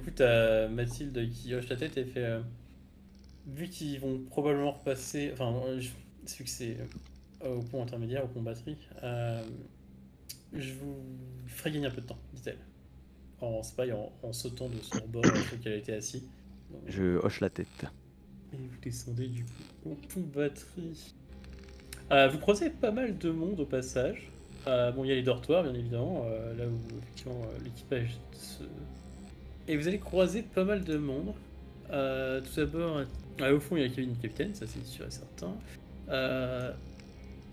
coup, t'as Mathilde qui hoche la tête et fait vu qu'ils vont probablement repasser. Enfin, vu que c'est au pont intermédiaire, au pont batterie, je vous ferai gagner un peu de temps, dit-elle. C'est pareil, en sautant de son bord sur lequel elle était assis. Donc, Je hoche la tête. et vous descendez du coup au pont batterie. Vous croisez pas mal de monde au passage. Bon, il y a les dortoirs, bien évidemment, là où effectivement l'équipage se... Et vous allez croiser pas mal de monde. Tout d'abord, au fond, il y a la cabine du capitaine, ça c'est sûr et certain.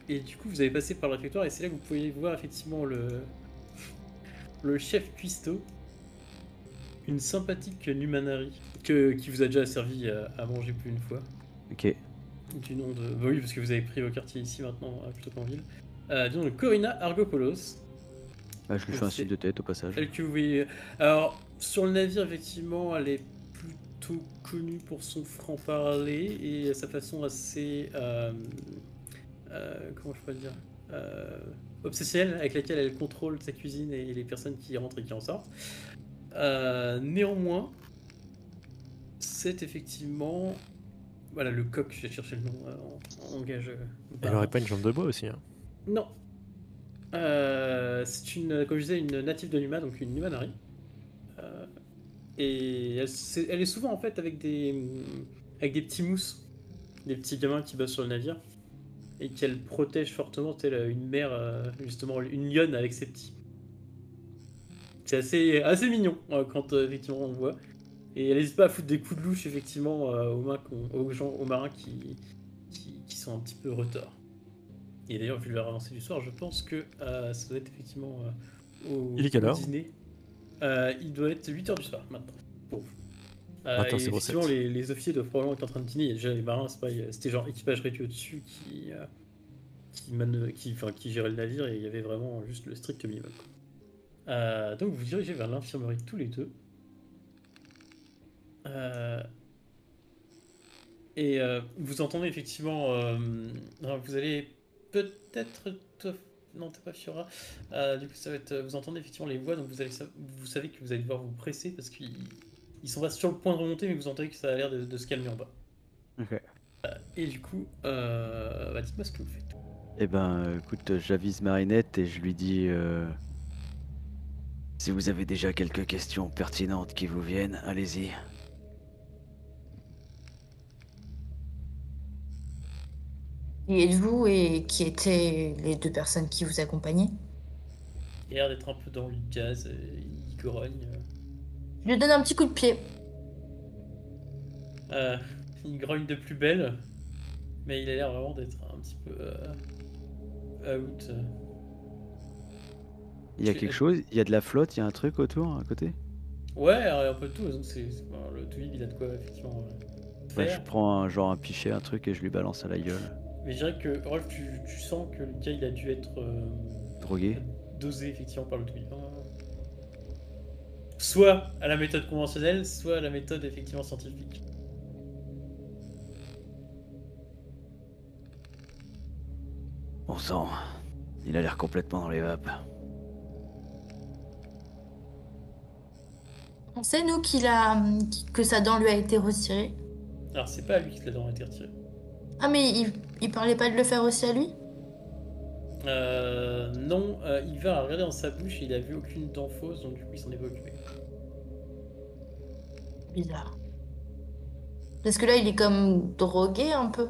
Et du coup, vous avez passé par le réfectoire et c'est là que vous pouvez voir effectivement le chef cuistot, une sympathique Numanari qui vous a déjà servi à manger plus d'une fois. Ok. Du nom de. Bah oui, parce que vous avez pris vos quartiers ici maintenant, plutôt qu'en ville. Du nom de Corina Argopoulos. Bah, je lui Donc fais un c'est signe de tête au passage. elle que vous voyez. Alors, sur le navire, effectivement, elle est plutôt connue pour son franc-parler et sa façon assez. Comment je peux le dire obsessionnelle avec laquelle elle contrôle sa cuisine et les personnes qui rentrent et qui en sortent. Néanmoins, c'est effectivement. Voilà, le coq, je vais chercher le nom en gage. Elle aurait pas une jambe de bois aussi, hein. Non. C'est une, comme je disais, une native de Numa, donc une Numanari. Et elle est souvent en fait avec des petits mousses, des petits gamins qui bossent sur le navire et qu'elle protège fortement, telle une mère, justement, une lionne avec ses petits. C'est assez mignon quand effectivement on le voit. Et elle n'hésite pas à foutre des coups de louche effectivement aux marins qui sont un petit peu retors. Et d'ailleurs, vu l'heure avancée du soir, je pense que ça doit être effectivement Il est quelle au heure? dîner. Il doit être 8h du soir maintenant. Bon. Attends, Et c'est effectivement, recette. les officiers doivent probablement être en train de dîner. Il y a déjà les marins, c'était genre équipage réduit au-dessus qui gérait le navire et il y avait vraiment juste le strict minimum. Donc vous dirigez vers l'infirmerie tous les deux. Euh, et vous entendez effectivement. Vous allez peut-être. Non, t'es pas Fiora. Du coup, ça va être. Vous entendez effectivement les voix, donc vous savez que vous allez devoir vous presser parce qu'ils sont pas sur le point de remonter, mais vous entendez que ça a l'air de se calmer en bas. Ok. Et du coup, dites-moi ce que vous faites. Eh ben, écoute, j'avise Marinette et je lui dis si vous avez déjà quelques questions pertinentes qui vous viennent, allez-y. Qui êtes-vous et qui étaient les deux personnes qui vous accompagnaient? Il a l'air d'être un peu dans le gaz, il grogne. Je lui donne un petit coup de pied. Euh, il grogne de plus belle, mais il a l'air vraiment d'être un petit peu out. Il y a quelque chose? Il y a de la flotte? Il y a un truc autour, à côté? Ouais, un peu de tout. Donc le Twig, il a de quoi effectivement Bah, je faire. prends genre un pichet, un truc et je lui balance à la gueule. Mais je dirais que Rolf, tu sens que le gars, il a dû être Drogué? dosé effectivement par le Twig. Soit à la méthode conventionnelle, soit à la méthode effectivement scientifique. Bon sang, il a l'air complètement dans les vapes. On sait, nous, que sa dent lui a été retirée. Alors, c'est pas à lui que la dent a été retirée. Ah, mais il parlait pas de le faire aussi à lui? Non, il va regarder dans sa bouche et il a vu aucune dent fausse, donc du coup, il s'en est pas occupé. Bizarre. Parce que là, il est comme drogué un peu.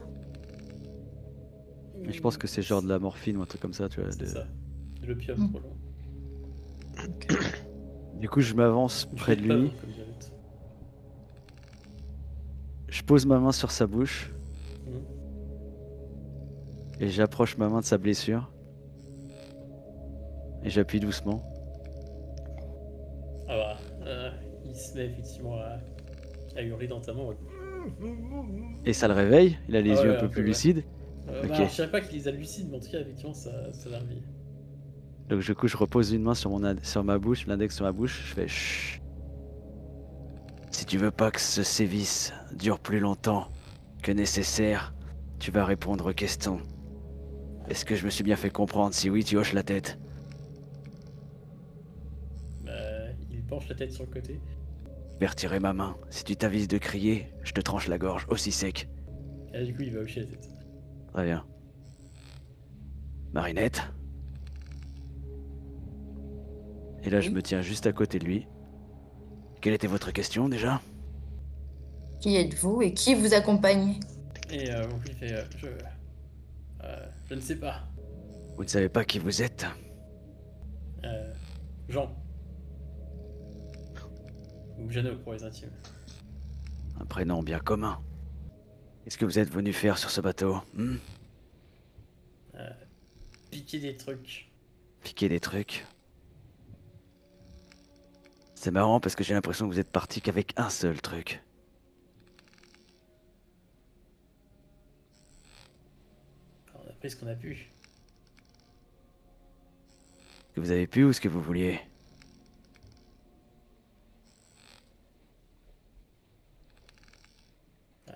Mais je pense que c'est genre de la morphine ou un truc comme ça, tu vois. C'est ça. De l'opium, Hmm. probablement. Du coup, je m'avance Je près de l'aide pas, lui. donc, comme dirait l'autre. Je pose ma main sur sa bouche Mhm. et j'approche ma main de sa blessure. Et j'appuie doucement. Ah bah, il se met effectivement à hurler dans ta main. Ouais. Et ça le réveille, il a les Ah yeux un ouais, peu un peu, plus ouais. lucides. Bah, Ok. alors, je dirais pas qu'il les hallucine, mais en tout cas, effectivement, ça l'a réveillé. Donc du coup, je repose une main sur, sur ma bouche, l'index sur ma bouche. Je fais chut. Si tu veux pas que ce sévice dure plus longtemps que nécessaire, tu vas répondre aux questions. Est-ce que je me suis bien fait comprendre? Si oui, tu hoches la tête. Il penche la tête sur le côté. j'espère tirer ma main. Si tu t'avises de crier, je te tranche la gorge aussi sec. Et du coup, il va hocher la tête. Très bien. Marinette. Et là, je Oui. me tiens juste à côté de lui. Quelle était votre question déjà? Qui êtes-vous et qui vous accompagne? Et il fait je ne sais pas. Vous ne savez pas qui vous êtes? Euh, Jean. Ou Jeannot pour les intimes. Un prénom bien commun. Qu'est-ce que vous êtes venu faire sur ce bateau? Piquer des trucs. Piquer des trucs? C'est marrant parce que j'ai l'impression que vous êtes parti qu'avec un seul truc. Alors, on a pris ce qu'on a pu. Ce que vous avez pu ou ce que vous vouliez?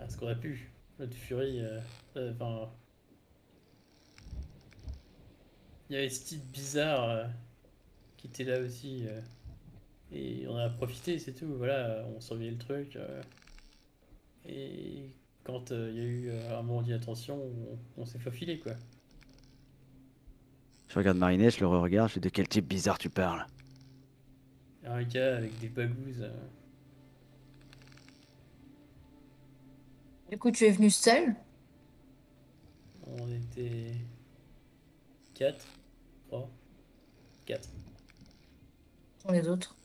Ce qu'on a pu. Notre furie. Enfin. Il y avait ce type bizarre qui était là aussi. Et on a profité, c'est tout. Voilà, on surveillait le truc. Et quand il y a eu un moment d'inattention, on s'est faufilé quoi. Je regarde Marinette, je le regarde, je dis de quel type bizarre tu parles? Un gars avec des bagouses. Du coup, tu es venu seul? On était 4, 3, 4. Sont les autres?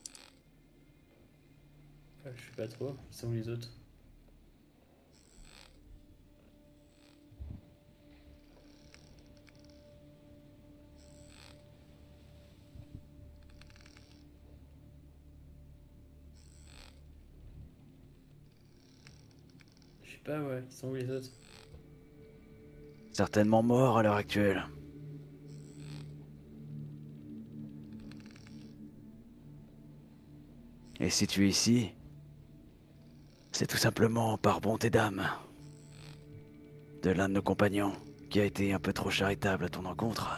Je sais pas trop. Ils sont où les autres? Je sais pas, ouais. Ils sont où les autres? Certainement mort à l'heure actuelle. Et si tu es ici, c'est tout simplement par bonté d'âme de l'un de nos compagnons qui a été un peu trop charitable à ton encontre.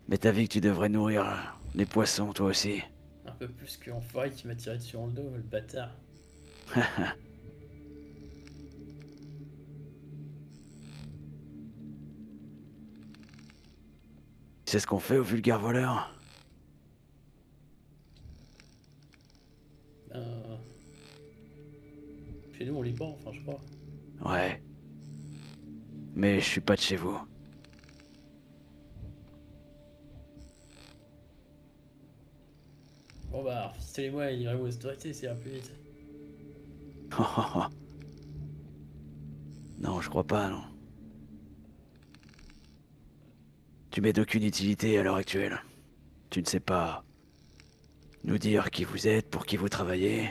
Mais t'as vu que tu devrais nourrir les poissons toi aussi. Un peu plus que l'enfoiré qui m'a tiré dessus dans le dos, le bâtard. C'est ce qu'on fait aux vulgaires voleurs. Euh... Chez nous, on lit pas, enfin, je crois. Ouais. Mais je suis pas de chez vous. Bon bah, fistolez-moi et livrez-moi aux autorités, c'est un peu vite. Non, je crois pas, non. Tu m'es d'aucune utilité à l'heure actuelle. Tu ne sais pas nous dire qui vous êtes, pour qui vous travaillez,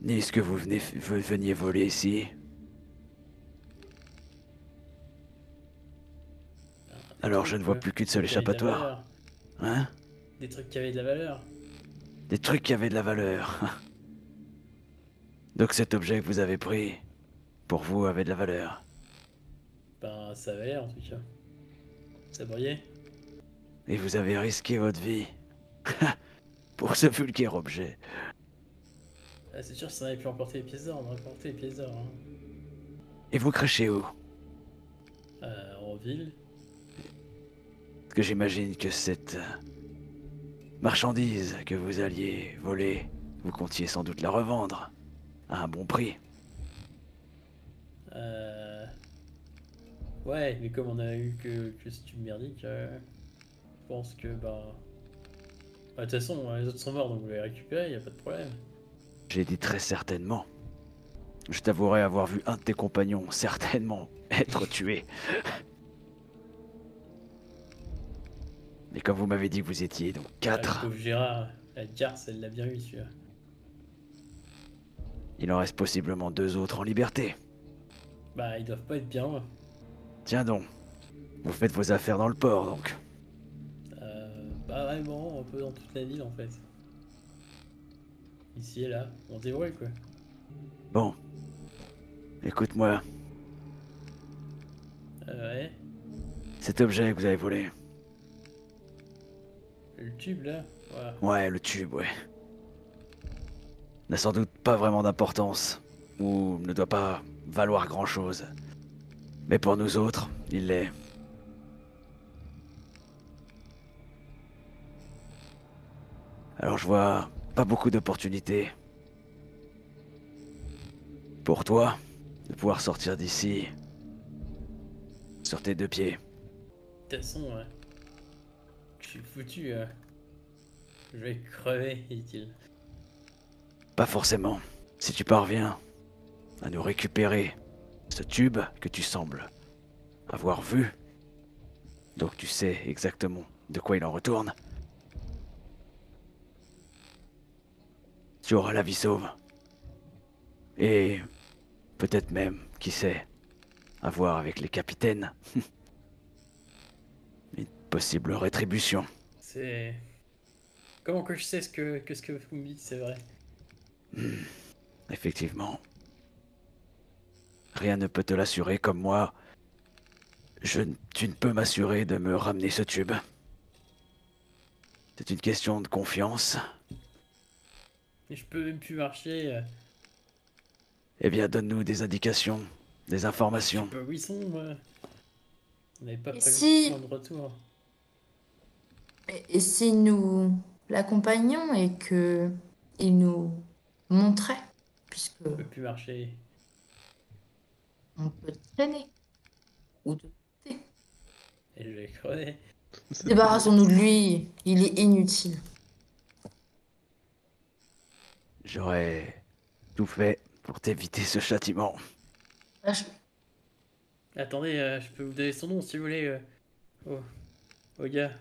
ni ce que vous veniez voler ici. Des Alors trucs, je ne vois quoi. plus qu'une Des seule trucs qui avaient de la échappatoire. valeur. Hein? Des trucs qui avaient de la valeur. Des trucs qui avaient de la valeur. Donc cet objet que vous avez pris, pour vous, avait de la valeur. Ben, ça avait l'air en tout cas. Ça brillait. Et vous avez risqué votre vie. Pour ce vulgaire objet. Ah, c'est sûr que si on avait pu emporter les pièces d'or, on aurait emporté les pièces d'or. Hein. Et vous crachez où? En ville. Parce que j'imagine que cette marchandise que vous alliez voler, vous comptiez sans doute la revendre à un bon prix. Ouais, mais comme on a eu que ce tube merdique, je pense que bah. De toute façon, les autres sont morts, donc vous les récupérez, y a pas de problème. J'ai dit très certainement. Je t'avouerai avoir vu un de tes compagnons certainement être tué. Mais comme vous m'avez dit que vous étiez donc Le 4, pauvre Gérard, la garce, elle l'a bien eu celui-là. il en reste possiblement 2 autres en liberté. Bah, ils doivent pas être bien loin. Tiens donc, vous faites vos affaires dans le port donc. Pas vraiment, un peu dans toute la ville en fait. Ici et là, on se débrouille quoi. Bon, écoute-moi, Ouais, cet objet que vous avez volé, Le tube là. Voilà. Ouais, le tube, ouais. N'a sans doute pas vraiment d'importance, ou ne doit pas valoir grand-chose. Mais pour nous autres, il l'est. Alors je vois pas beaucoup d'opportunités. Pour toi, de pouvoir sortir d'ici sur tes deux pieds. De toute façon, je suis foutu. Je vais crever, dit-il. Pas forcément. Si tu parviens à nous récupérer ce tube que tu sembles avoir vu, donc tu sais exactement de quoi il en retourne, tu auras la vie sauve. Et peut-être même, qui sait, à voir avec les capitaines. Une possible rétribution. C'est... Comment que je sais ce que vous me dites, c'est vrai. Effectivement. Rien ne peut te l'assurer comme moi. Tu ne peux m'assurer de me ramener ce tube. C'est une question de confiance. Et je peux même plus marcher. Eh bien, donne-nous des indications, des informations. Je sais pas où ils sont, moi. On n'avait pas Et prévu si- de retour. Et si nous l'accompagnions et que il nous montrait, puisque Je peux plus marcher. on peut traîner ou de côté. Et je vais crever. Débarrassons-nous de lui, il est inutile. J'aurais tout fait pour t'éviter ce châtiment. Là, je- Attendez, je peux vous donner son nom si vous voulez. Au gars.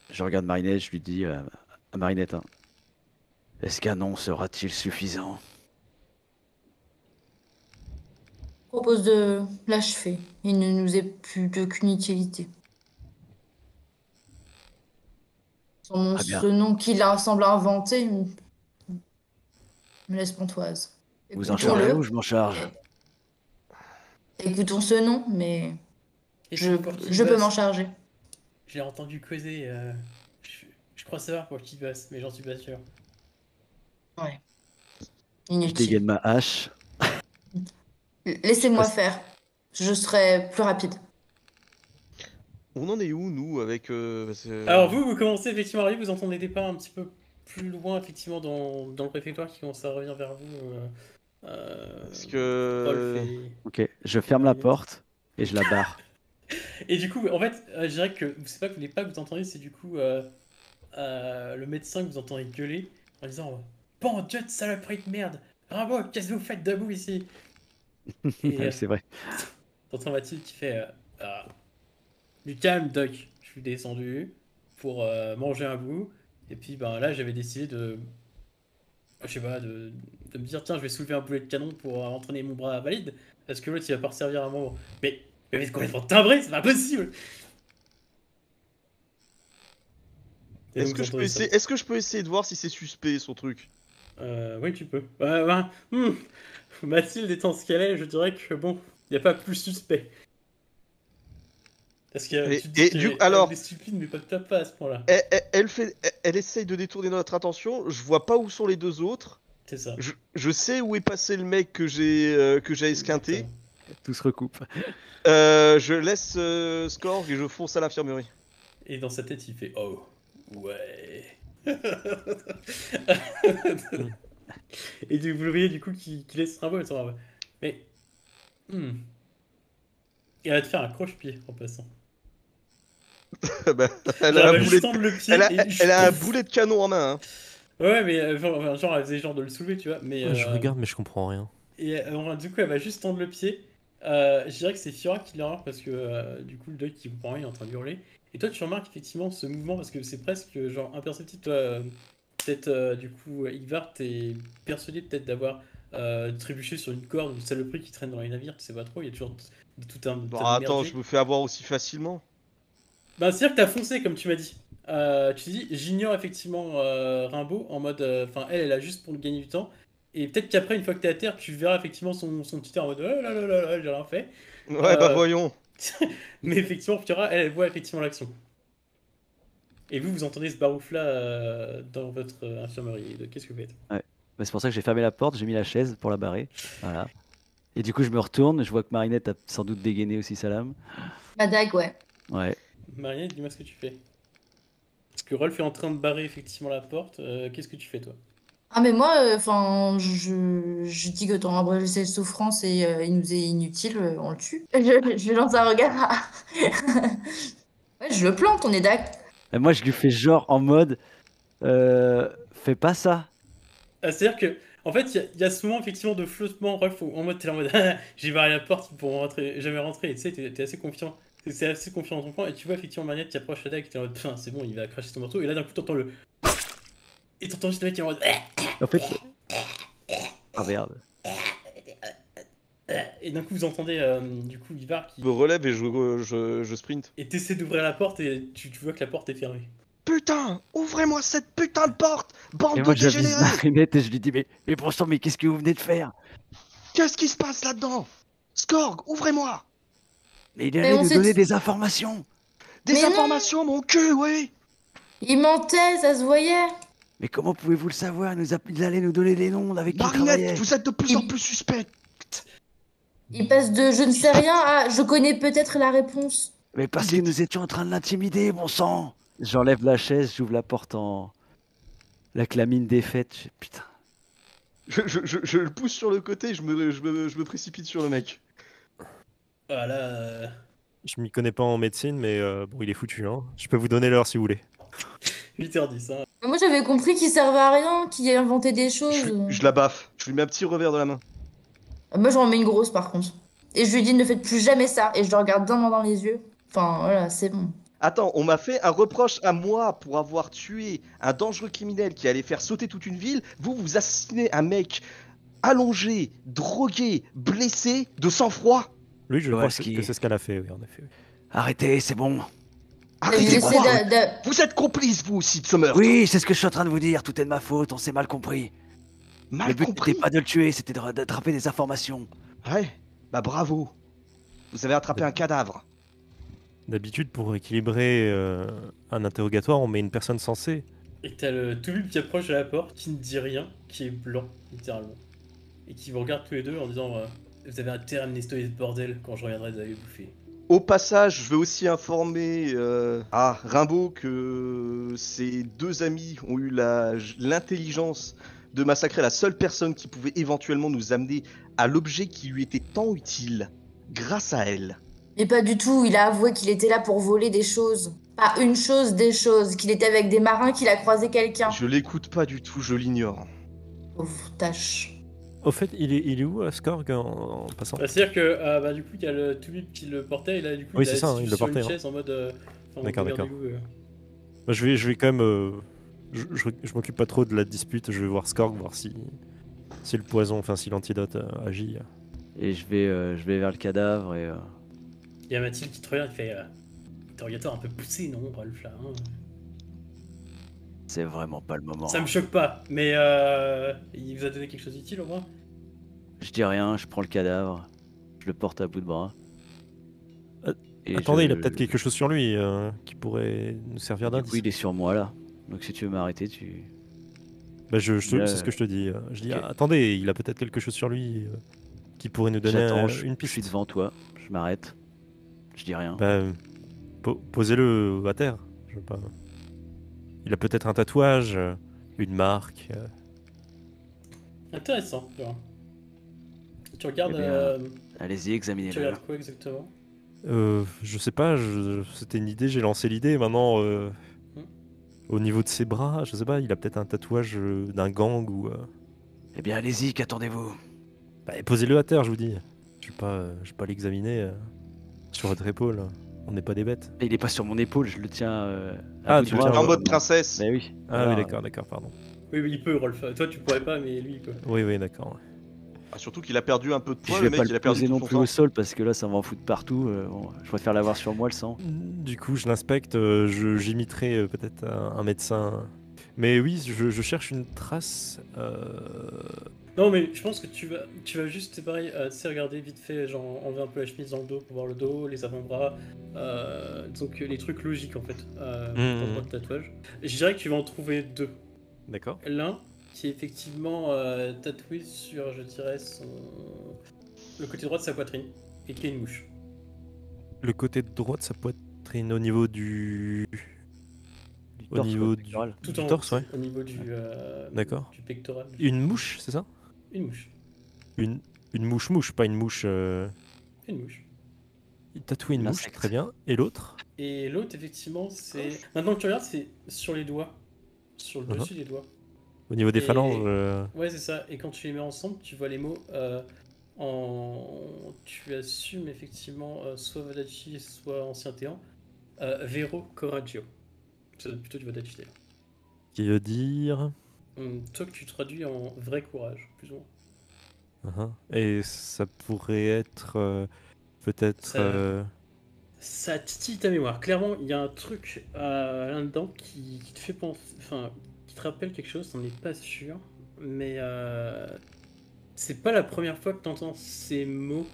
Je regarde Marinette, je lui dis à Marinette, hein, est-ce qu'un nom sera-t-il suffisant? propose de l'achever. Il ne nous est plus d'aucune utilité. Très bien. Ce nom qu'il a semble inventer me laisse pantoise. Vous en chargez Écoutons-le. ou je m'en charge? Écoutons ce nom, mais Et je, pour qui je peux bosse m'en charger. Je l'ai entendu causer. Je crois savoir pour qui il bosse, mais j'en suis pas sûr. Ouais. Je Inutile. dégaine ma hache. Laissez-moi Je passe- faire. Je serai plus rapide. On en est où, nous, avec... parce que- Alors vous commencez effectivement à arriver, vous entendez des pas un petit peu plus loin, effectivement, dans le réfectoire qui commence à revenir vers vous. Parce que... Rolf Ok, je ferme la porte et je la barre. et du coup, en fait, je dirais que c'est pas que les pas que vous entendez, c'est du coup le médecin que vous entendez gueuler en disant bon Dieu de saloperie de merde, Rimbaud, qu'est-ce que vous faites debout ici? Et C'est vrai. t'entends Mathilde qui fait du calme, Doc. Je suis descendu pour manger un bout. Et puis ben là, j'avais décidé de. Je sais pas, de me dire tiens, je vais soulever un boulet de canon pour entraîner mon bras valide. Parce que l'autre, il va pas servir à un moment. Mais vous êtes complètement timbré, c'est pas possible! Et Est-ce donc, que, je peux j'entendais ça. essayer... Est-ce que je peux essayer de voir si c'est suspect, son truc? Oui, tu peux. Mathilde étant ce qu'elle est, je dirais que bon, il n'y a pas plus suspect. Parce que tu te dis et qu'elle alors- est stupide, mais pas de pas à ce point-là. Elle essaye de détourner notre attention, je vois pas où sont les deux autres. C'est ça. Je sais où est passé le mec que j'ai esquinté. Exactement. Tout se recoupe. Je laisse Scorg et je fonce à l'infirmerie. Et dans sa tête, il fait oh, ouais. Et vous le voyez du coup qui laisse Rimbaud et Rimbaud. Mais. Il va te faire un croche-pied en passant. Bah, elle Genre, a elle un va boulet juste de... tendre le pied. Elle a, et elle a un boulet de canon en main. Hein. Ouais, mais genre, elle faisait genre de le soulever, tu vois. Mais, Je regarde, mais je comprends rien. Et du coup, elle va juste tendre le pied. Je dirais que c'est Fiora qui le remarque parce que du coup, le Doc qui comprend rien, il est en train de hurler. Et toi, tu remarques effectivement ce mouvement parce que c'est presque genre imperceptible. Toi, peut-être du coup, Igvar, t'es persuadé peut-être d'avoir trébuché sur une corde ou une saloperie qui traîne dans les navires, tu sais pas trop. Il y a toujours tout un. Bon, tas de attends, merdier. je me fais avoir aussi facilement. Bah, c'est-à-dire que t'as foncé, comme tu m'as dit. Tu t'es dit, j'ignore effectivement Rimbaud en mode. Enfin, elle a juste pour gagner du temps. Et peut-être qu'après, une fois que t'es à terre, tu verras effectivement son petit air en mode oh là là là là, j'ai rien fait. Ouais, bah voyons. Mais effectivement, Fiora, elle voit effectivement l'action. Et vous entendez ce barouf-là dans votre infirmerie. Qu'est-ce que vous faites? Bah, c'est pour ça que j'ai fermé la porte, j'ai mis la chaise pour la barrer. Voilà. Et du coup, je me retourne, je vois que Marinette a sans doute dégainé aussi sa lame. Ma dague, ouais. Ouais. Marianne, dis-moi ce que tu fais. Parce que Rolf est en train de barrer effectivement la porte. Qu'est-ce que tu fais, toi? Ah, mais moi, enfin, je dis que ton abrégé ses souffrances et il nous est inutile, on le tue. Je lance un regard. Ouais, je le plante, on est d'accord. Et moi, je lui fais genre en mode fais pas ça. Ah, c'est-à-dire que, en fait, il y a ce moment effectivement de flottement, Rolf, en mode, t'es là en mode, j'ai barré la porte, ils pourront jamais rentrer. Et tu sais, t'es assez confiant. C'est assez confiant dans ton plan. Et tu vois effectivement Marianne qui approche la dague, t'es en mode, putain, c'est bon, il va cracher son marteau. Et là, d'un coup, t'entends le. Et t'entends juste le mec qui est en mode. En fait. Ah merde. Et d'un coup, vous entendez du coup Ivar qui. Je me relève et je sprint. Et t'essaies d'ouvrir la porte et tu vois que la porte est fermée. Putain, ouvrez-moi cette putain de porte, bande Et de moi, j'avise dégénérés. Marinette et je lui dis mais bon sang, mais qu'est-ce que vous venez de faire? Qu'est-ce qui se passe là-dedans? Skorg, ouvrez-moi. Mais il Mais allait on nous s'est donner dit- des informations. Des Mais non. informations, mon cul, oui. Il mentait, ça se voyait. Mais comment pouvez-vous le savoir? Il allait nous donner des noms avec qui il Marinette, travaillait. vous êtes de plus en plus suspecte. Il passe de je ne sais rien à je connais peut-être la réponse. Mais parce que nous étions en train de l'intimider, bon sang. J'enlève la chaise, j'ouvre la porte en. La clamine défaite. Putain. Je le pousse sur le côté, je me précipite sur le mec. Voilà. Je m'y connais pas en médecine, mais bon, il est foutu. Hein. Je peux vous donner l'heure si vous voulez. 8h10, hein. Moi j'avais compris qu'il servait à rien, qu'il inventait des choses. Je la baffe, je lui mets un petit revers de la main. Moi j'en mets une grosse par contre. Et je lui dis ne faites plus jamais ça. Et je le regarde droit dans les yeux. Enfin voilà, c'est bon. Attends, on m'a fait un reproche à moi pour avoir tué un dangereux criminel qui allait faire sauter toute une ville. Vous assassinez un mec allongé, drogué, blessé, de sang-froid. Oui, je crois Kowalski. que c'est ce qu'elle a fait, oui, en effet. Arrêtez, c'est bon. Arrêtez de J'essaie croire. de- Vous êtes complice, vous aussi, de ce meurtre. Oui, c'est ce que je suis en train de vous dire. Tout est de ma faute, on s'est mal compris. Le Mal but compris. n'était pas de le tuer, c'était d'attraper des informations. Ouais, bah bravo. Vous avez attrapé un cadavre. D'habitude, pour équilibrer un interrogatoire, on met une personne censée. Et t'as le Toubib qui approche de la porte, qui ne dit rien, qui est blanc, littéralement. Et qui vous regarde tous les deux en disant vous avez intérêt à me nettoyer ce bordel, quand je reviendrai, vous allez bouffer. Au passage, je veux aussi informer Rimbaud que ses deux amis ont eu l'intelligence de massacrer la seule personne qui pouvait éventuellement nous amener à l'objet qui lui était tant utile, grâce à elle. Mais pas du tout, il a avoué qu'il était là pour voler des choses. Pas une chose, des choses. Qu'il était avec des marins, qu'il a croisé quelqu'un. Je l'écoute pas du tout, je l'ignore. Pauvre tâche. Au fait, il est où, Skorg, en passant Bah, c'est-à-dire que bah, du coup, il y a le Toubib qui le portait, et là, du coup, Oui, il a c'est ça, assis il le sur une portait, hein. chaise en mode. Enfin, D'accord, regardez-vous, Bah, je vais quand même. Je m'occupe pas trop de la dispute, je vais voir Skorg, voir si le poison, enfin si l'antidote agit. Et je vais vers le cadavre et. Il y a Mathilde qui te regarde, il fait interrogatoire un peu poussé, non, Rolf, là hein. C'est vraiment pas le moment. Ça me choque pas, mais il vous a donné quelque chose d'utile au moins? Je dis rien, je prends le cadavre, je le porte à bout de bras. Et Attendez, il a peut-être quelque chose sur lui qui pourrait nous servir Du d'indice. coup, il est sur moi là. Donc si tu veux m'arrêter, tu. Bah, c'est Là, ce que je te dis. Je dis, ok. attendez, il a peut-être quelque chose sur lui qui pourrait nous donner J'attends, une je piste. suis devant toi, je m'arrête. Je dis rien. Bah, posez-le à terre. Je sais pas. Il a peut-être un tatouage, une marque. Intéressant, tu vois. Tu regardes. Eh bien, Allez-y, Tu examinez-le. regardes quoi exactement? Je sais pas, c'était une idée, j'ai lancé l'idée. Maintenant, au niveau de ses bras, je sais pas, il a peut-être un tatouage d'un gang ou. Eh bien, allez-y, qu'attendez-vous? Bah, posez-le à terre, je vous dis. Je vais pas l'examiner sur votre épaule. On n'est pas des bêtes. Il est pas sur mon épaule, je le tiens. Ah, à bout tu de le bras, tiens En mode princesse. Bah oui. Ah Voilà. oui, d'accord, pardon. Oui, il peut, Rolf. Toi, tu pourrais pas, mais lui, il peut. Oui, d'accord. Ah, surtout qu'il a perdu un peu de Puis poids, je le vais mec, pas il le a perdu poser tout non son plus sang. au sol parce que là ça va en foutre partout. Bon, je préfère l'avoir sur moi le sang. Du coup, je l'inspecte, j'imiterai peut-être un médecin. Mais oui, je cherche une trace Non, mais je pense que tu vas juste, c'est pareil, tu sais, regarder vite fait, genre enlever un peu la chemise dans le dos pour voir le dos, les avant-bras, donc les trucs logiques en fait, dans le tatouage. Je dirais que tu vas en trouver deux. D'accord. L'un qui est effectivement tatoué sur, je dirais, le côté droit de sa poitrine, et qui est une mouche. Le côté droit de sa poitrine au niveau du... Du Au torse, niveau quoi, du... pectoral. Tout du en haut, torse, ouais. au niveau du, D'accord. du pectoral. Une mouche, c'est ça? Une mouche. Une mouche, pas une mouche... Une mouche. Il tatoue une Un mouche, insecte. très bien. Et l'autre? Et l'autre, effectivement, c'est... Maintenant que tu regardes, c'est sur les doigts. Sur le Mhm. dessus des doigts. Au niveau des Et- phalanges... Ouais, c'est ça. Et quand tu les mets ensemble, tu vois les mots Tu assumes effectivement soit Vadachi, soit Ancien Téan. Vero Coraggio. C'est plutôt du Vadachi d'ailleurs. Qui veut dire... Toi que tu traduis en vrai courage, plus ou moins. Mhm. Et ça pourrait être... peut-être... Ça titille ta mémoire. Clairement, il y a un truc là-dedans qui te fait penser. Enfin, qui te rappelle quelque chose, t'en es pas sûr. Mais c'est pas la première fois que t'entends ces mots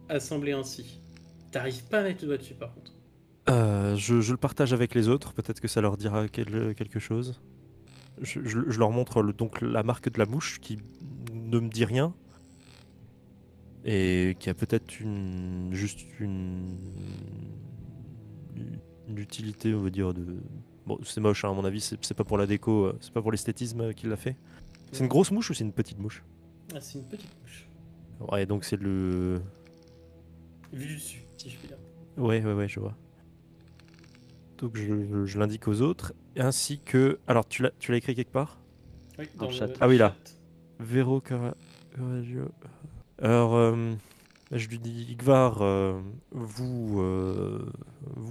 assemblés ainsi. T'arrives pas à mettre le doigt dessus par contre. je le partage avec les autres, peut-être que ça leur dira quelque chose. Je leur montre donc la marque de la mouche qui ne me dit rien et qui a peut-être juste une utilité, on va dire, de... Bon, c'est moche, hein, à mon avis, c'est pas pour la déco, c'est pas pour l'esthétisme qu'il l'a fait. C'est une grosse mouche ou c'est une petite mouche? Ah, c'est une petite mouche. Ouais, donc c'est le... Vu du dessus, si je puis dire. Ouais, je vois. Donc je l'indique aux autres, ainsi que... Alors, tu l'as écrit quelque part? Oui, Dans le chat. Ah oui, là. chat. Vero Coraggio. Alors, je lui dis, Igvar, vous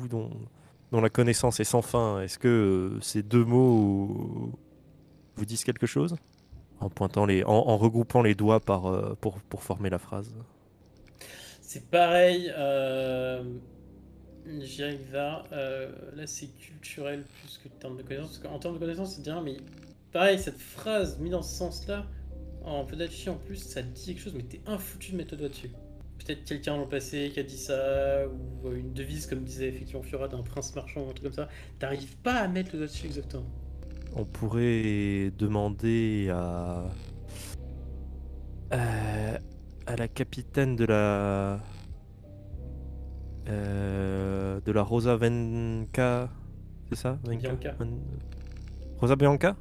dont la connaissance est sans fin, est-ce que ces deux mots vous disent quelque chose? En pointant en regroupant les doigts pour former la phrase. C'est pareil, j'y arrive là. Là, c'est culturel plus que termes de connaissance. Parce qu'en termes de connaissance, c'est bien, mais pareil, cette phrase mise dans ce sens-là, en Vadachi en plus, ça te dit quelque chose, mais t'es infoutu de mettre le doigt dessus. Peut-être quelqu'un dans le passé qui a dit ça, ou une devise, comme disait effectivement Fiora, d'un prince marchand, un truc comme ça. T'arrives pas à mettre le doigt dessus exactement. On pourrait demander à la capitaine de la Rosa Venka, c'est ça? Bianca. Rosa Bianca?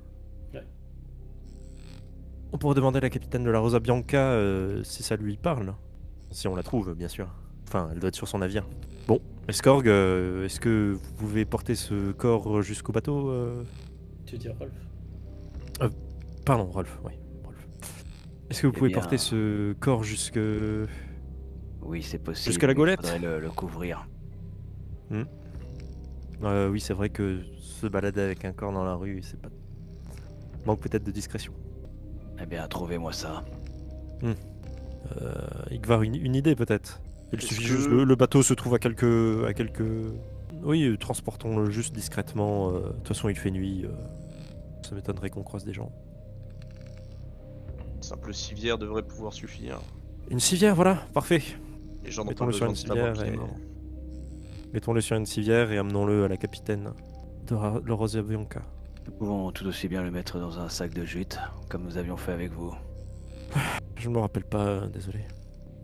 Ouais. On pourrait demander à la capitaine de la Rosa Bianca si ça lui parle. Si on la trouve, bien sûr. Enfin, elle doit être sur son navire. Bon, Escorg, est-ce que vous pouvez porter ce corps jusqu'au bateau Tu veux dire Rolf? Pardon, Rolf, oui. Rolf. Est-ce que vous pouvez bien, porter ce corps jusque... Oui, c'est possible. Jusqu'à la mais golette? Il faudrait le couvrir. Oui, c'est vrai que se balader avec un corps dans la rue, c'est pas... Manque peut-être de discrétion. Eh bien, trouvez-moi ça. Igvar, une idée peut-être. Il Est-ce suffit que- juste... Le bateau se trouve à quelques... Oui, transportons-le juste discrètement. De toute façon, il fait nuit. Ça m'étonnerait qu'on croise des gens. Une simple civière devrait pouvoir suffire. Une civière, voilà, parfait. Les gens n'ont pas Mettons-le sur besoin une de savoir civière qu'il est et... mort. Mettons-le sur une civière et amenons-le à la capitaine de la Rosa Bianca. Nous pouvons tout aussi bien le mettre dans un sac de jute, comme nous avions fait avec vous. Je ne me rappelle pas, désolé.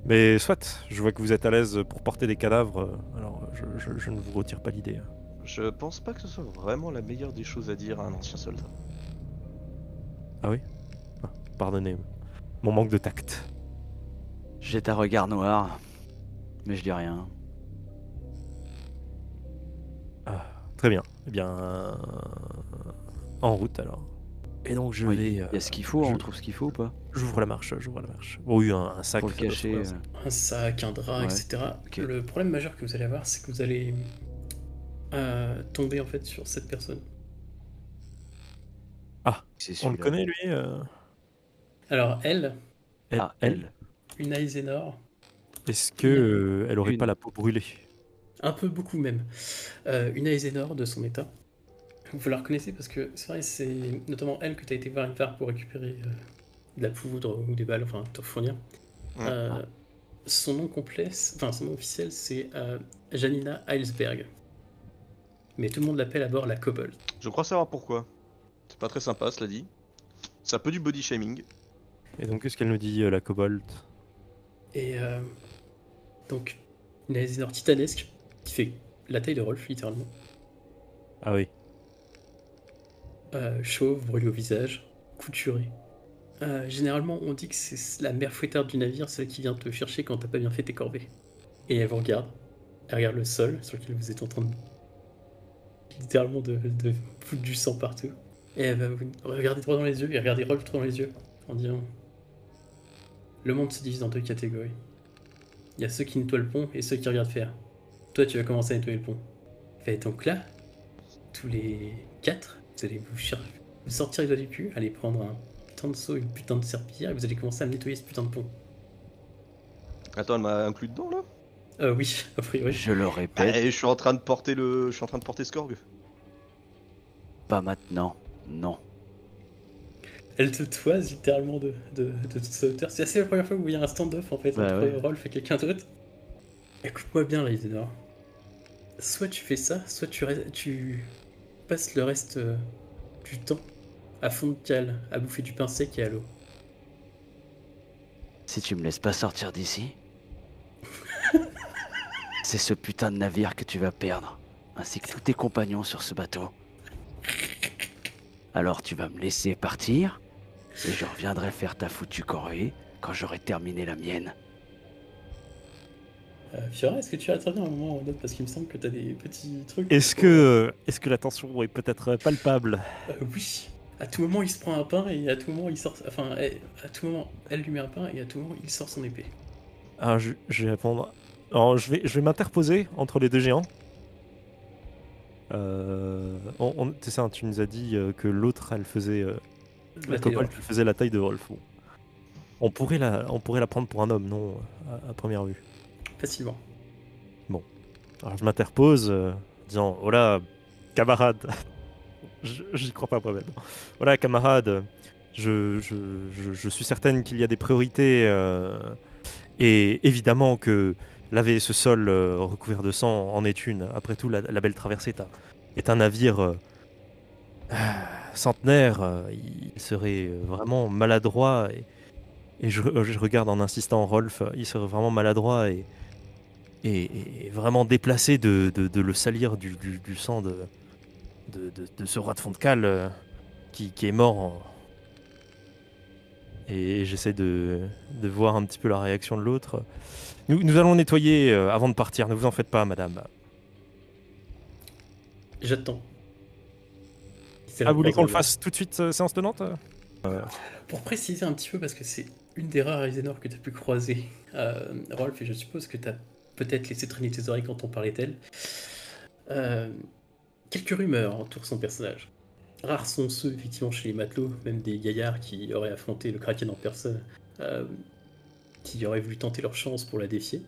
Mais soit, je vois que vous êtes à l'aise pour porter des cadavres, alors je ne vous retire pas l'idée. Je pense pas que ce soit vraiment la meilleure des choses à dire à un ancien soldat. Ah oui? Pardonnez mon manque de tact. Jette un regard noir, mais je dis rien. Très bien. Eh bien, en route alors. Et donc je Oui, vais... il y a ce qu'il faut, je- on trouve ce qu'il faut ou pas? J'ouvre la marche. Oh oui, un sac. Pour le ça doit cacher. trouver un- Un sac, un drap, Ouais, etc. ok. Le problème majeur que vous allez avoir, c'est que vous allez tomber en fait sur cette personne. C'est On le celui-là. connaît lui Alors elle, Elle. une Eisenor, Est-ce que elle aurait Une. pas la peau brûlée? un peu beaucoup même, une Eisenor de son état. Vous la reconnaissez parce que c'est vrai, c'est notamment elle que tu as été voir Ingvar pour récupérer de la poudre ou des balles, enfin te fournir. Ouais. Son nom complet, enfin son nom officiel, c'est Janina Heilsberg. Mais tout le monde l'appelle à bord la Kobold. Je crois savoir pourquoi. C'est pas très sympa, cela dit. C'est un peu du body shaming. Et donc, qu'est-ce qu'elle nous dit, la kobold? Et donc, une Aizenor titanesque qui fait la taille de Rolf, littéralement. Ah oui. Chauve, brûlé au visage, couturé. Généralement, on dit que c'est la mère fouettard du navire, celle qui vient te chercher quand t'as pas bien fait tes corvées. Et elle vous regarde. Elle regarde le sol sur lequel vous êtes en train de. Littéralement de foutre du sang partout. Et elle va vous regarder droit dans les yeux et regarder Rolf droit dans les yeux en disant: le monde se divise en 2 catégories. Il y a ceux qui nettoient le pont et ceux qui regardent faire. Toi, tu vas commencer à nettoyer le pont. Et donc là, tous les 4, vous allez vous sortir les doigts du cul, aller prendre un putain de seau, une putain de serpillière et vous allez commencer à nettoyer ce putain de pont. Attends, elle m'a inclus dedans là? Oui, a priori. Je le Eh, répète, je suis en train de porter Skorg. pas maintenant, non. Elle te toise littéralement de toute sa hauteur. C'est assez la première fois que vous voyez un stand-off en fait Bah entre ouais. Rolf et quelqu'un d'autre. Écoute-moi bien, là, Isidore. Soit tu fais ça, soit tu passes le reste du temps à fond de cale, à bouffer du pain sec et à l'eau. Si tu me laisses pas sortir d'ici, c'est ce putain de navire que tu vas perdre, ainsi que tous tes compagnons sur ce bateau. Alors tu vas me laisser partir, et je reviendrai faire ta foutue corvée quand j'aurai terminé la mienne. Fiora, est-ce que tu as attendu un moment ou un autre parce qu'il me semble que t'as des petits trucs. Est-ce que la tension est peut-être palpable? Oui. À tout moment, il se prend un pain et à tout moment, il sort. Enfin, à tout moment, elle lui met un pain et à tout moment, il sort son épée. Ah, je vais répondre. Alors, je vais m'interposer entre les deux géants. C'est ça, tu nous as dit que l'autre, elle faisait. La La taille de kobold, Rolf. elle faisait la taille de Rolf. Bon. On pourrait la prendre pour un homme, non, à première vue. Facilement. Alors, je m'interpose, disant: oh là, camarade. J'y crois pas moi-même. Voilà, camarade, je suis certaine qu'il y a des priorités. Et évidemment que laver ce sol recouvert de sang en est une. Après tout, la belle traversée est un navire centenaire. Il serait vraiment maladroit. Et je regarde en insistant Rolf, il serait vraiment maladroit et vraiment déplacé de le salir du sang de ce roi de fond de cale qui est mort. Et j'essaie de voir un petit peu la réaction de l'autre. Nous allons nettoyer avant de partir, ne vous en faites pas, madame. J'attends. Ah, vous voulez qu'on le fasse tout de suite, séance tenante? Pour préciser un petit peu, parce que c'est une des rares Aizenor que tu as pu croiser, Rolf, et je suppose que tu as peut-être laissé traîner tes oreilles quand on parlait d'elle. Quelques rumeurs entourent son personnage. Rares sont ceux, effectivement, chez les matelots, même des gaillards qui auraient affronté le Kraken en personne, qui auraient voulu tenter leur chance pour la défier.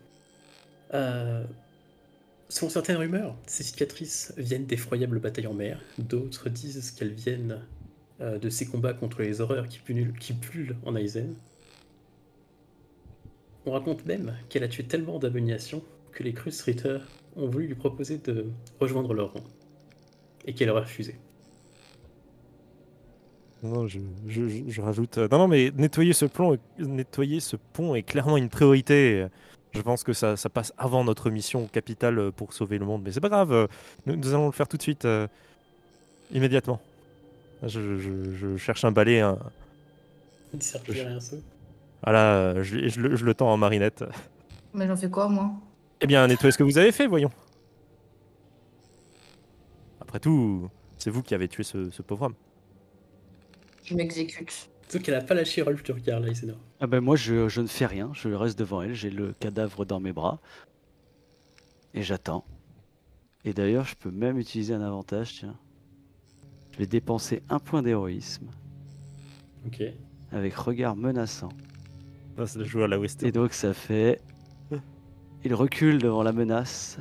Selon certaines rumeurs, ces cicatrices viennent d'effroyables batailles en mer. D'autres disent qu'elles viennent de ses combats contre les horreurs qui pullulent en Aizen. On raconte même qu'elle a tué tellement d'abominations que les Crus Ritter ont voulu lui proposer de rejoindre leur rang, et qu'elle aurait refusé. Non, je rajoute. Non, mais nettoyer ce pont est clairement une priorité. Je pense que ça passe avant notre mission capitale pour sauver le monde. Mais c'est pas grave, nous allons le faire tout de suite, immédiatement. Je cherche un balai. Une serpillière et un seau. Voilà, je le tends en marinette. Mais j'en fais quoi, moi? Eh bien, nettoyez ce que vous avez fait, voyons. Après tout, c'est vous qui avez tué ce pauvre homme. Je m'exécute. Sauf qu'elle a pas lâché Rolf du regard, là, Aizenor. Ah ben moi je ne fais rien, je reste devant elle, j'ai le cadavre dans mes bras. Et j'attends. Et d'ailleurs je peux même utiliser un avantage, tiens. Je vais dépenser 1 point d'héroïsme Ok. avec regard menaçant. Ça, c'est le joueur à la West. Et donc ça fait... Il recule devant la menace,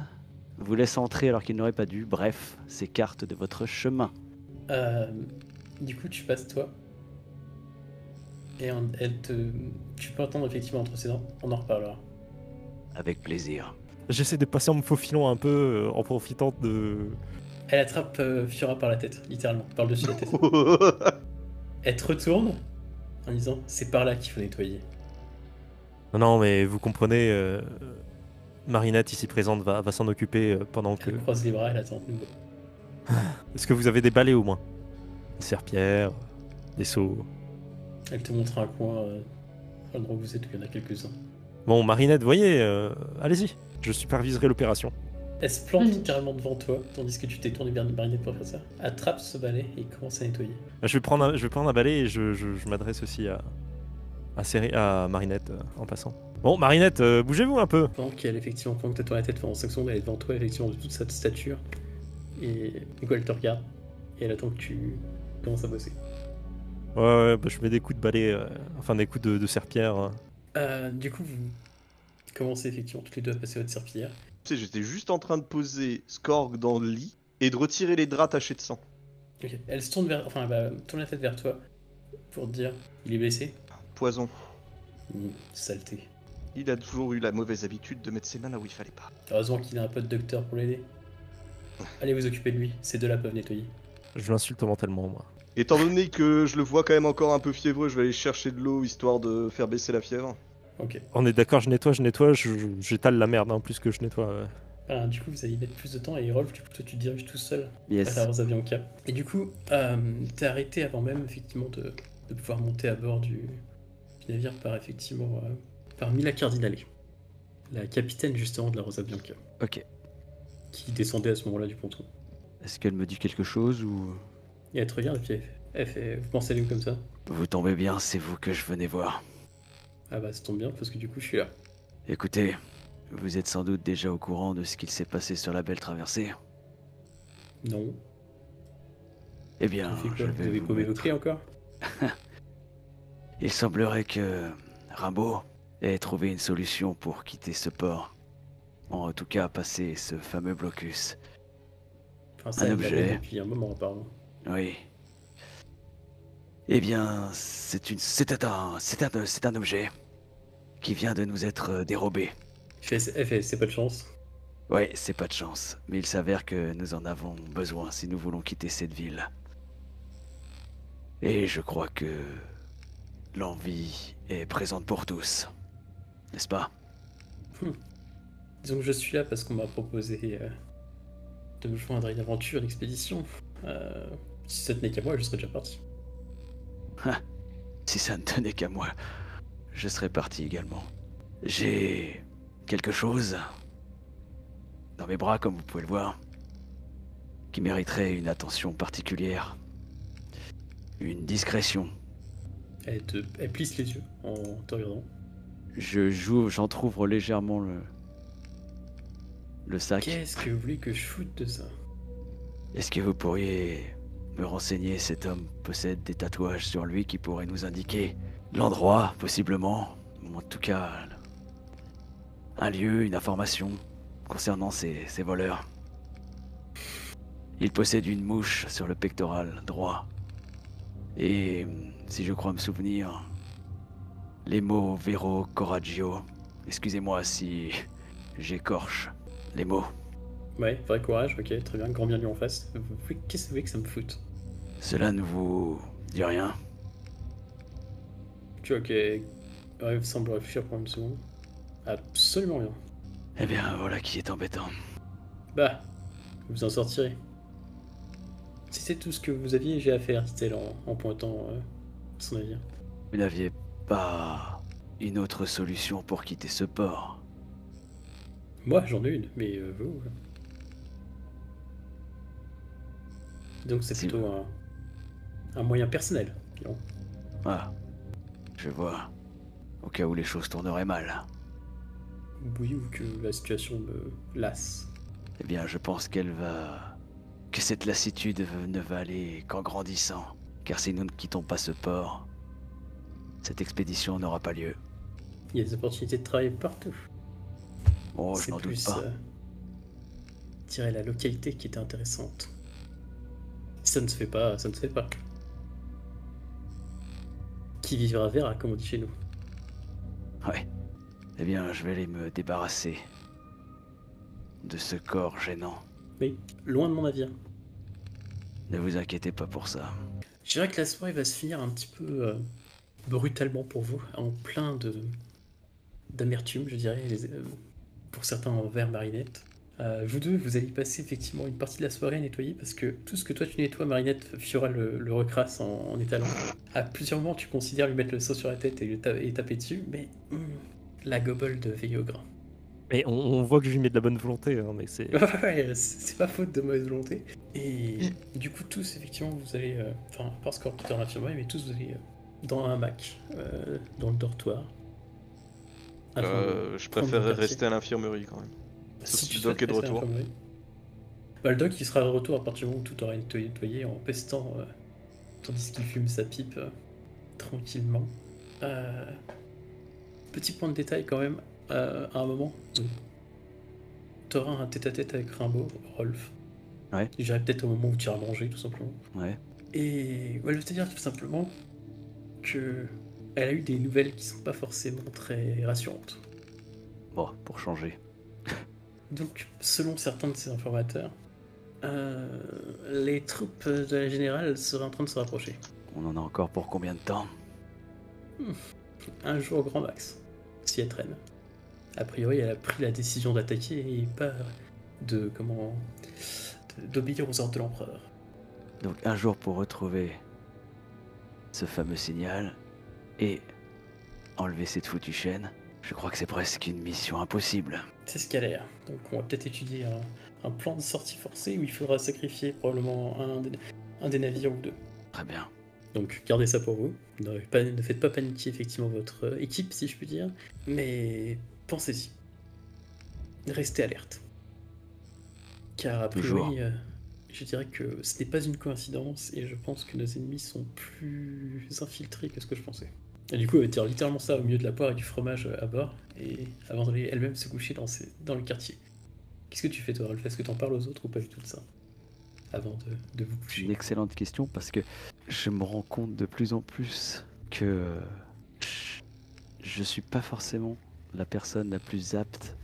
vous laisse entrer alors qu'il n'aurait pas dû, bref, s'écarte de votre chemin. Du coup, tu passes toi. Et tu peux entendre effectivement entre ses dents. On en reparlera. Avec plaisir. J'essaie de passer en me faufilant un peu, en profitant de... Elle attrape Fiora par la tête, littéralement, par le dessus de la tête. Elle te retourne en disant c'est par là qu'il faut nettoyer. Non, non, mais vous comprenez, Marinette ici présente va s'en occuper pendant que... Elle croise les bras, elle attend. Est-ce que vous avez des balais au moins? Des serpillères, des seaux? Elle te montre un coin à l'endroit où vous êtes, où il y en a quelques-uns. Bon, Marinette, voyez, allez-y, je superviserai l'opération. Elle se plante littéralement devant toi, tandis que tu t'es tourné vers Marinette pour faire ça. Attrape ce balai et commence à nettoyer. Je vais prendre un balai et je m'adresse aussi à Marinette en passant. Bon, Marinette, bougez-vous un peu. Pendant que tu tournes la tête pendant 5 secondes, elle est devant toi, effectivement, de toute sa stature. Et du coup, elle te regarde. Et elle attend que tu commences à bosser. Ouais, bah, je mets des coups de balai, enfin des coups de serpillère. Du coup, vous commencez effectivement tous les deux à passer votre serpillière. Tu sais, j'étais juste en train de poser Skorg dans le lit et de retirer les draps tachés de sang. Ok. Elle se tourne vers... Enfin, elle va tourner la tête vers toi pour te dire il est blessé. Poison. Saleté. Il a toujours eu la mauvaise habitude de mettre ses mains là où il fallait pas. Heureusement qu'il a un peu de docteur pour l'aider. Allez vous occuper de lui, ces deux-là peuvent nettoyer. Je l'insulte mentalement, moi. Étant donné que je le vois quand même encore un peu fiévreux, je vais aller chercher de l'eau histoire de faire baisser la fièvre. Ok. On est d'accord, je nettoie, j'étale la merde, hein, plus que je nettoie. Du coup, vous allez y mettre plus de temps et Rolf, du coup, toi tu te diriges tout seul Yes. à la Rosa Bianca. Et du coup, t'es arrêté avant même effectivement de pouvoir monter à bord du navire par Mila Cardinale, la capitaine justement de la Rosa Bianca, Ok. qui descendait à ce moment-là du ponton. Est-ce qu'elle me dit quelque chose ou... Et elle te regarde et puis elle fait vous pensez à lui comme ça? Vous tombez bien, c'est vous que je venais voir. Ah bah ça tombe bien parce que du coup je suis là. Écoutez, vous êtes sans doute déjà au courant de ce qu'il s'est passé sur la belle traversée. Non. Eh bien, Tu fais je quoi? Vous vais avez vous paumé vos mettre- clés encore? Il semblerait que Rimbaud ait trouvé une solution pour quitter ce port. En tout cas, passer ce fameux blocus. Enfin ça Un elle objet. l'avait depuis un moment apparemment. Oui. Eh bien, c'est un objet qui vient de nous être dérobé. Elle fait c'est pas de chance. Ouais, c'est pas de chance, mais il s'avère que nous en avons besoin si nous voulons quitter cette ville. Et je crois que l'envie est présente pour tous, n'est-ce pas? Disons que je suis là parce qu'on m'a proposé de me joindre à une aventure, une expédition. Si ça tenait qu'à moi, je serais déjà parti. Si ça ne tenait qu'à moi, je serais parti également. J'ai quelque chose dans mes bras, comme vous pouvez le voir, qui mériterait une attention particulière, une discrétion. Elle plisse les yeux en te regardant. J'entrouvre légèrement le sac. Qu'est-ce que vous voulez que je foute de ça? Est-ce que vous pourriez me renseigner? Cet homme possède des tatouages sur lui qui pourraient nous indiquer l'endroit, possiblement, ou en tout cas un lieu, une information concernant ces voleurs. Il possède une mouche sur le pectoral droit. Et si je crois me souvenir, les mots Vero Coraggio. Excusez-moi si j'écorche les mots. Ouais, vrai courage, ok, très bien, grand bien lui en face. Qu'est-ce que vous voulez que ça me foute? Cela ne vous dit rien? Tu vois que Rêve semble réfléchir pendant une seconde. Absolument rien. Eh bien, voilà qui est embêtant. Bah, vous en sortirez. Si c'est tout ce que vous aviez, j'ai à faire, dit-elle en pointant son navire. Vous n'aviez pas une autre solution pour quitter ce port? Moi, j'en ai une, mais vous... Donc c'est Si plutôt un moyen personnel, disons. Ah, je vois. Au cas où les choses tourneraient mal. Oui, ou que la situation me lasse. Eh bien, je pense que cette lassitude ne va aller qu'en grandissant. Car si nous ne quittons pas ce port, cette expédition n'aura pas lieu. Il y a des opportunités de travail partout. Oh, je C'est n'en doute plus, pas. je dirais la localité qui était intéressante. Si ça ne se fait pas, ça ne se fait pas. Qui vivra verra, comme on dit chez nous. Ouais. Eh bien, je vais aller me débarrasser de ce corps gênant. Mais loin de mon navire. Ne vous inquiétez pas pour ça. Je dirais que la soirée va se finir un petit peu brutalement pour vous, en plein d'amertume, je dirais, pour certains envers Marinette. Vous deux, vous allez passer effectivement une partie de la soirée à nettoyer parce que tout ce que toi tu nettoies, Marinette, Fiora le recrasse en étalant. À plusieurs moments, tu considères lui mettre le seau sur la tête et taper dessus, mais la gobole de veille au grain. Mais on voit que je lui mets de la bonne volonté, hein, mais c'est... Ouais, c'est pas faute de mauvaise volonté. Et du coup, tous, effectivement, vous allez. Enfin, à part Score qui est en infirmerie, mais tous vous allez dans un Mac, dans le dortoir. Je préférerais rester à l'infirmerie quand même. Sauf si le doc est de retour. Bah, le doc il sera de retour à partir du moment où tout aura été nettoyé en pestant, tandis qu'il fume sa pipe tranquillement. Petit point de détail quand même, à un moment, t'auras un tête-à-tête avec Rimbaud, Rolf. Ouais. J'irai peut-être au moment où tu iras manger tout simplement. Ouais. Et ouais, je veux te dire tout simplement que elle a eu des nouvelles qui sont pas forcément très rassurantes. Bon, pour changer. Donc, selon certains de ces informateurs, les troupes de la générale seraient en train de se rapprocher. On en a encore pour combien de temps? Un jour au grand max, si elle traîne. A priori, elle a pris la décision d'attaquer et pas d'obéir aux ordres de l'empereur. Donc un jour pour retrouver ce fameux signal et enlever cette foutue chaîne. Je crois que c'est presque une mission impossible. C'est ce qu'elle a l'air. Donc on va peut-être étudier un plan de sortie forcée où il faudra sacrifier probablement un des navires ou deux. Très bien. Donc gardez ça pour vous. Ne faites pas paniquer effectivement votre équipe, si je puis dire. Mais pensez-y. Restez alerte. Car a priori, je dirais que ce n'est pas une coïncidence et je pense que nos ennemis sont plus infiltrés que ce que je pensais. Et du coup, elle tire littéralement ça au milieu de la poire et du fromage à bord, et avant d'aller elle-même se coucher dans le quartier. Qu'est-ce que tu fais toi, Rolf? Est-ce que t'en parles aux autres ou pas du tout de ça? Avant de vous C'est une coucher. excellente question parce que je me rends compte de plus en plus que je suis pas forcément la personne la plus apte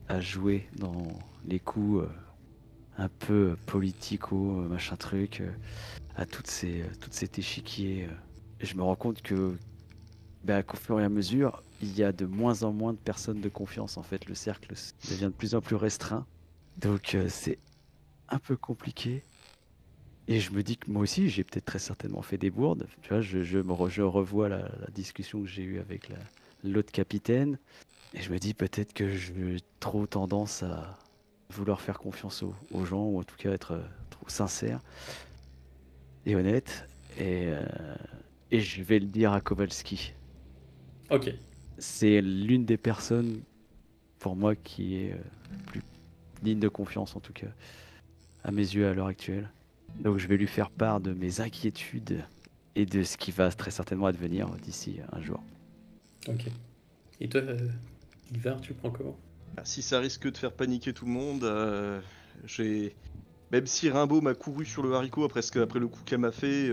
à jouer dans les coups un peu politico, machin truc, à toutes ces échiquiers. Et je me rends compte que qu'au fur et à mesure, il y a de moins en moins de personnes de confiance. En fait, le cercle devient de plus en plus restreint. Donc c'est un peu compliqué. Et je me dis que moi aussi, j'ai peut-être très certainement fait des bourdes. Tu vois, je revois la discussion que j'ai eue avec l'autre capitaine. Et je me dis peut-être que j'ai trop tendance à vouloir faire confiance aux gens, ou en tout cas être trop sincère et honnête. Et je vais le dire à Kowalski. Ok. C'est l'une des personnes, pour moi, qui est plus digne de confiance, en tout cas, à mes yeux à l'heure actuelle. Donc je vais lui faire part de mes inquiétudes et de ce qui va très certainement advenir d'ici un jour. Ok. Et toi, Ivar, tu le prends comment? Si ça risque de faire paniquer tout le monde, même si Rimbaud m'a couru sur le haricot après le coup qu'elle m'a fait,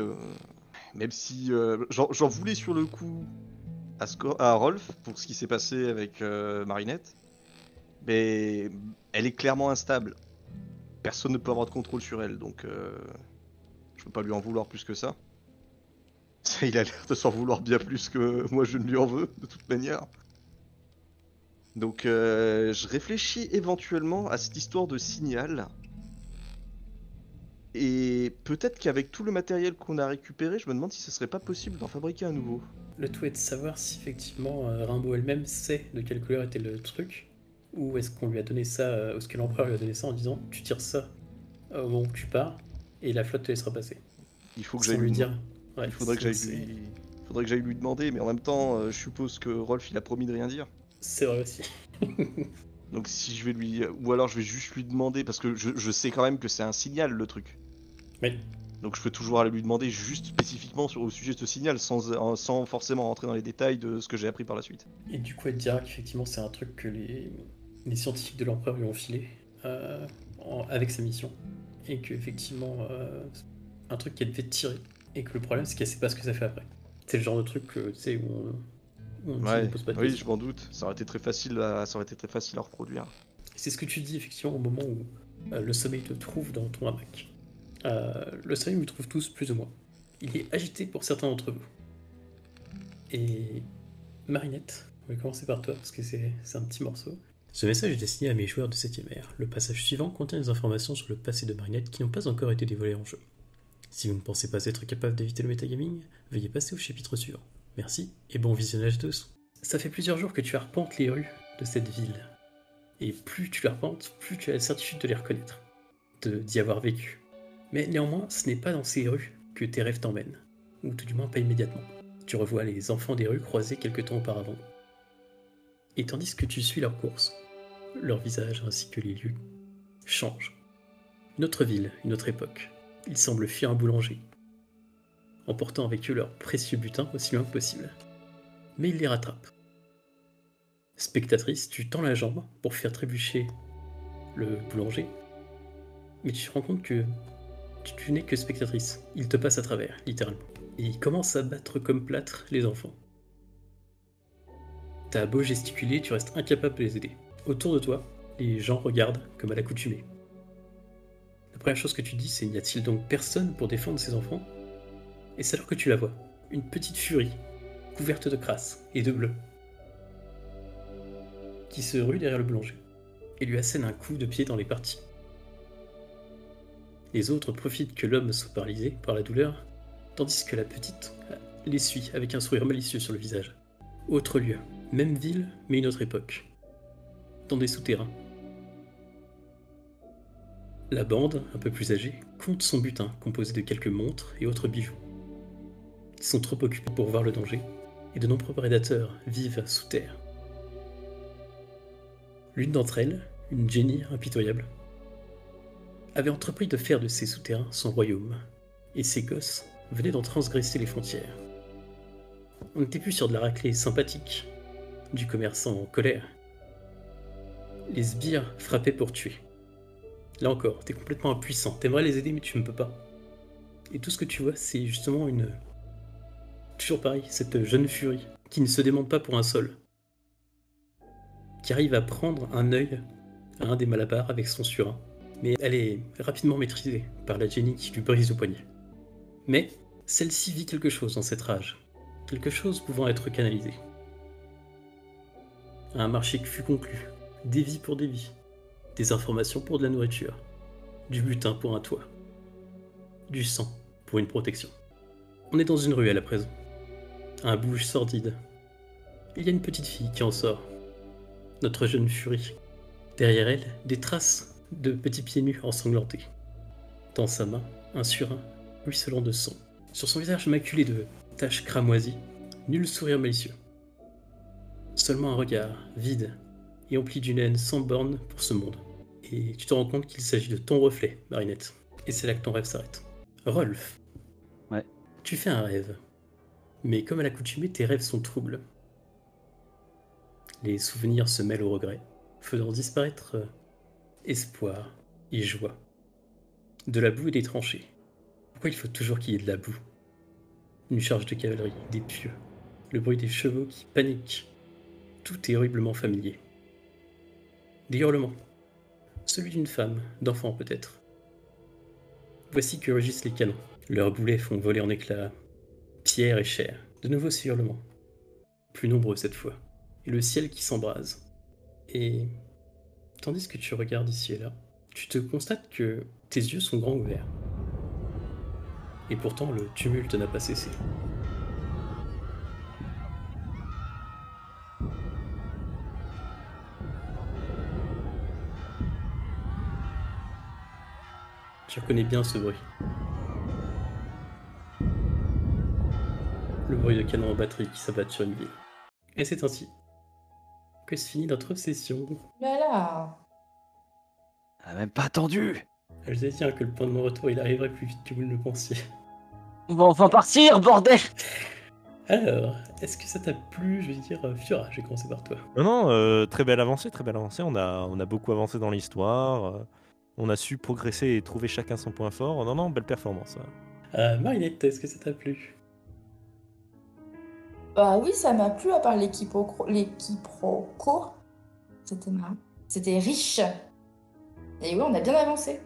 même si j'en voulais sur le coup à Rolf pour ce qui s'est passé avec Marinette, mais elle est clairement instable. Personne ne peut avoir de contrôle sur elle, donc je peux pas lui en vouloir plus que ça. Il a l'air de s'en vouloir bien plus que moi je ne lui en veux, de toute manière. Donc je réfléchis éventuellement à cette histoire de signal. Et peut-être qu'avec tout le matériel qu'on a récupéré, je me demande si ce serait pas possible d'en fabriquer un nouveau. Le tout est de savoir si effectivement Rimbaud elle-même sait de quelle couleur était le truc, ou est-ce qu'on lui a donné ça, ou est-ce que l'empereur lui a donné ça en disant tu tires ça au moment où tu pars et la flotte te laissera passer. Il faut que Sans j'aille lui lui dire. Ouais, Il faudrait que j'aille lui demander, mais en même temps, je suppose que Rolf il a promis de rien dire. C'est vrai aussi. Donc si je vais lui... Ou alors je vais juste lui demander, parce que je sais quand même que c'est un signal le truc. Oui. Donc je peux toujours aller lui demander juste spécifiquement au sujet de ce signal, sans forcément rentrer dans les détails de ce que j'ai appris par la suite. Et du coup, elle dira qu'effectivement c'est un truc que les scientifiques de l'empereur lui ont filé avec sa mission. Et qu'effectivement, un truc qu'elle devait tirer. Et que le problème c'est qu'elle sait pas ce que ça fait après. C'est le genre de truc tu sais, où on ne Ouais, pose pas de oui, questions. je m'en doute. Ça aurait été très facile à reproduire. C'est ce que tu dis effectivement au moment où le sommeil te trouve dans ton hamac. Le sommeil vous trouve tous plus ou moins. Il est agité pour certains d'entre vous. Et Marinette, on va commencer par toi parce que c'est un petit morceau. Ce message est destiné à mes joueurs de 7ème ère. Le passage suivant contient des informations sur le passé de Marinette qui n'ont pas encore été dévoilées en jeu. Si vous ne pensez pas être capable d'éviter le metagaming, veuillez passer au chapitre suivant. Merci et bon visionnage à tous. Ça fait plusieurs jours que tu arpentes les rues de cette ville. Et plus tu l'arpentes, plus tu as la certitude de les reconnaître, d'y avoir vécu. Mais néanmoins, ce n'est pas dans ces rues que tes rêves t'emmènent, ou tout du moins pas immédiatement. Tu revois les enfants des rues croisés quelque temps auparavant. Et tandis que tu suis leur course, leur visage ainsi que les lieux changent. Une autre ville, une autre époque. Ils semblent fuir un boulanger, emportant avec eux leur précieux butin aussi loin que possible. Mais ils les rattrapent. Spectatrice, tu tends la jambe pour faire trébucher le boulanger, mais tu te rends compte que tu n'es que spectatrice. Il te passe à travers, littéralement. Et il commence à battre comme plâtre les enfants. T'as beau gesticuler, tu restes incapable de les aider. Autour de toi, les gens regardent comme à l'accoutumée. La première chose que tu dis, c'est n'y a-t-il donc personne pour défendre ces enfants? Et c'est alors que tu la vois, une petite furie, couverte de crasse et de bleu, qui se rue derrière le boulanger et lui assène un coup de pied dans les parties. Les autres profitent que l'homme soit paralysé par la douleur, tandis que la petite les suit avec un sourire malicieux sur le visage. Autre lieu, même ville, mais une autre époque. Dans des souterrains. La bande, un peu plus âgée, compte son butin, composé de quelques montres et autres bijoux. Ils sont trop occupés pour voir le danger, et de nombreux prédateurs vivent sous terre. L'une d'entre elles, une Jenny impitoyable, avait entrepris de faire de ces souterrains son royaume, et ses gosses venaient d'en transgresser les frontières. On n'était plus sur de la raclée sympathique, du commerçant en colère. Les sbires frappaient pour tuer. Là encore, t'es complètement impuissant, t'aimerais les aider mais tu ne peux pas. Et tout ce que tu vois, c'est justement une... Toujours pareil, cette jeune furie, qui ne se démente pas pour un sol, qui arrive à prendre un œil à un des malabars avec son surin. Mais elle est rapidement maîtrisée par la Jenny qui lui brise le poignet. Mais celle-ci vit quelque chose dans cette rage, quelque chose pouvant être canalisé. Un marché fut conclu, des vies pour des vies, des informations pour de la nourriture, du butin pour un toit, du sang pour une protection. On est dans une ruelle à présent, un bouge sordide. Il y a une petite fille qui en sort, notre jeune furie. Derrière elle, des traces de petits pieds nus ensanglantés. Dans sa main, un surin ruisselant de sang. Sur son visage maculé de taches cramoisies, nul sourire malicieux. Seulement un regard vide et empli d'une haine sans borne pour ce monde. Et tu te rends compte qu'il s'agit de ton reflet, Marinette. Et c'est là que ton rêve s'arrête. Rolf. Ouais. Tu fais un rêve. Mais comme à l'accoutumée, tes rêves sont troubles. Les souvenirs se mêlent aux regrets, faisant disparaître espoir et joie. De la boue et des tranchées. Pourquoi il faut toujours qu'il y ait de la boue? Une charge de cavalerie, des pieux, le bruit des chevaux qui paniquent. Tout est horriblement familier. Des hurlements. Celui d'une femme, d'enfant peut-être. Voici que rugissent les canons. Leurs boulets font voler en éclats pierre et chair. De nouveau ces hurlements. Plus nombreux cette fois. Et le ciel qui s'embrase. Et tandis que tu regardes ici et là, tu te constates que tes yeux sont grands ouverts. Et pourtant le tumulte n'a pas cessé. Tu reconnais bien ce bruit. Le bruit de canon en batterie qui s'abattent sur une ville. Et c'est ainsi que se finit notre session. Là là. Elle a même pas attendu. Je disais tiens que le point de mon retour il arriverait plus vite que vous ne le pensiez. On va enfin partir, bordel. Alors, est-ce que ça t'a plu? Je vais dire Fiora, je vais commencer par toi. Non, très belle avancée, très belle avancée. On a beaucoup avancé dans l'histoire. On a su progresser et trouver chacun son point fort. Non, belle performance. Marinette, est-ce que ça t'a plu? Bah oui, ça m'a plu à part les quiproquos. C'était marrant. C'était riche. Et oui, on a bien avancé.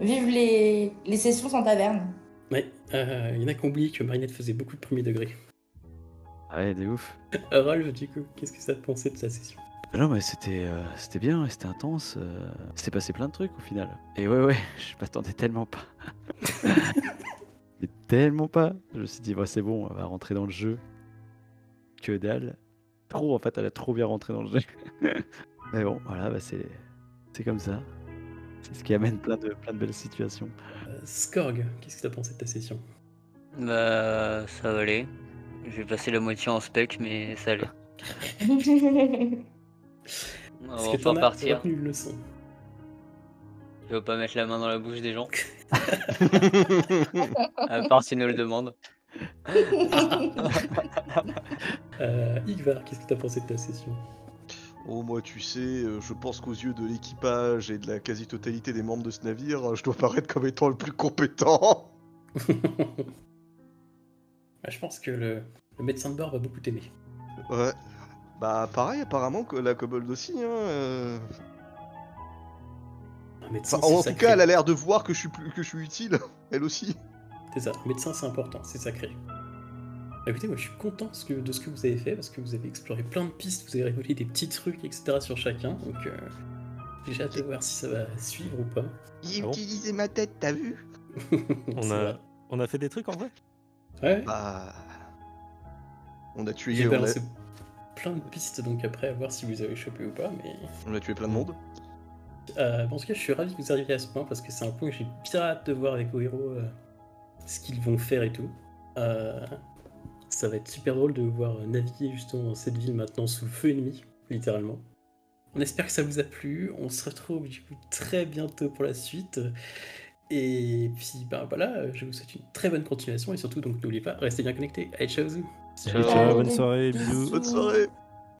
Vive les sessions sans taverne. Ouais, il y en a qui ont oublié que Marinette faisait beaucoup de premier degré. Ouais, de ouf. Rolf, du coup, qu'est-ce que ça te pensait de sa session? Non, mais c'était bien, ouais, c'était intense. C'était passé plein de trucs au final. Et ouais, je m'attendais tellement pas. Mais tellement pas. Je me suis dit, c'est bon, on va rentrer dans le jeu. Que dalle. Trop, en fait, elle a trop bien rentré dans le jeu. Mais bon, voilà, c'est comme ça. C'est ce qui amène plein de belles situations. Skorg, qu'est-ce que t'as pensé de ta session? Bah, ça allait. J'ai passé la moitié en spec, mais ça allait. On Est-ce va que t'en enfin as partir. retenu une leçon? Je vais pas mettre la main dans la bouche des gens. À part s'ils nous le demandent. Igvar, qu'est-ce que t'as pensé de ta session? Oh, moi, tu sais, je pense qu'aux yeux de l'équipage et de la quasi-totalité des membres de ce navire, je dois paraître comme étant le plus compétent. Je pense que le médecin de bord va beaucoup t'aimer. Ouais. Bah, pareil, apparemment, que la kobold aussi, Un médecin, Enfin, c'est en tout sacré. cas, elle a l'air de voir que je suis utile, elle aussi. C'est ça, un médecin c'est important, c'est sacré. Écoutez, moi je suis content de ce que vous avez fait, parce que vous avez exploré plein de pistes, vous avez révélé des petits trucs, etc. sur chacun, donc j'ai hâte de voir si ça va suivre ou pas. J'ai Ah bon utilisé ma tête, t'as vu? On a fait des trucs en vrai? Ouais, Bah... On a tué... j'ai On balancé plein de pistes, donc après à voir si vous avez chopé ou pas, mais... a tué plein de monde. En tout cas, je suis ravi que vous arriviez à ce point, parce que c'est un point que j'ai bien hâte de voir avec vos héros, ce qu'ils vont faire et tout. Ça va être super drôle de voir naviguer justement dans cette ville maintenant sous le feu ennemi, littéralement. On espère que ça vous a plu, on se retrouve du coup très bientôt pour la suite. Et puis ben voilà, je vous souhaite une très bonne continuation et surtout donc n'oubliez pas, restez bien connectés. Allez, ciao. Ciao, bonne soirée, bisous. Bonne soirée.